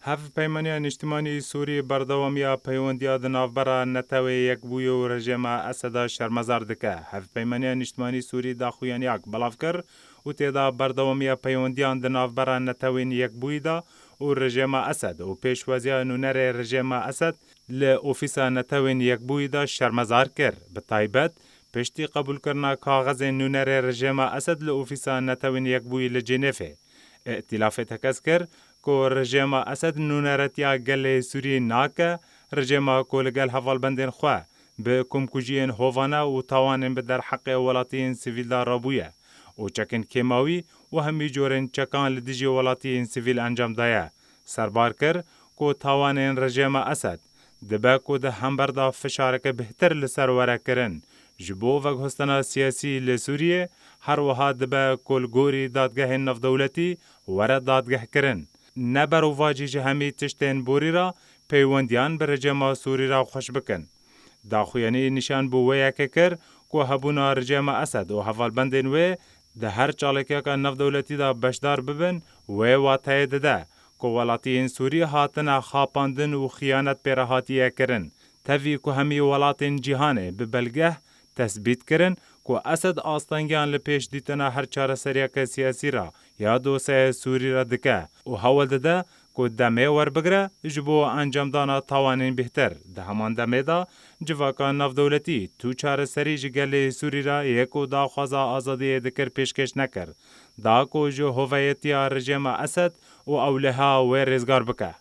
هف پیمانی نیشتمانی سوری بردوامیا پیوندیا دنافبرا نتوی یک بوی و رژیم اسد شرمزار دکه. هف پیمانی نیشتمانی سوری داخویانیاک بلاف کر و تیدا بردوامیا پیوندیان دنافبرا نتوی یک بوی دا و رژیم اسد و پیشوازیا نونر رژیم اسد لأوفیسا نتوی یک بوی دا شرمزار کر. بطایبت پشتی قبول کرنا کاغذ نونر رژیم اسد لأوفیسا نتوی یک بوی لجنیفه. ائتلاف تکس کر کو رژیم اسد نونرتیا گل سوری ناکه رژیم کولگل حوال بندن خواه به کمکوجین هوانا و تاوانن به در حق ولاتین سیویل رابویه و چکن کیماوی و همی جورن چکان لدیجی ولاتین سیویل انجام دایه سربار کر کو تاوانن رژیم اسد دبه کو ده همبردا فشارک بهتر لسر وره کرن جبو وگ هستنا سیاسی لسوریه هر وها دبه کلگوری دادگاه نف دولتی وره دادگاه کرن نبر و واجی جهمی تشتین بوری را پیوندیان بر رژیم سوری را خوش بکن. داخویانی نشان بو ویا که کر که هبونا رژیم اسد و حوال بندین وی ده هر چالکیا که نف دولتی دا بشدار ببن وی واتای ده که ولاتین سوری هاتنا خاپاندن و خیانت پیراهاتیه کرن. تاوی که همی ولاتین جهانه ببلگه تثبیت کرن که اسد آستانگیان لپیش دیتنا هر چاره سریعک سیاسی را یا دوسه سوری را دکه و حول ده که دمه ور بگره جبو انجام دانا تاوانین بهتر ده همان دمه دا جواکان ناف دولتی تو چاره سری جگل سوری را یکو دا خوازا آزادی دکر پیشکش نکر دا که جو هویتی رژیم اسد و اولها و رزگار بکه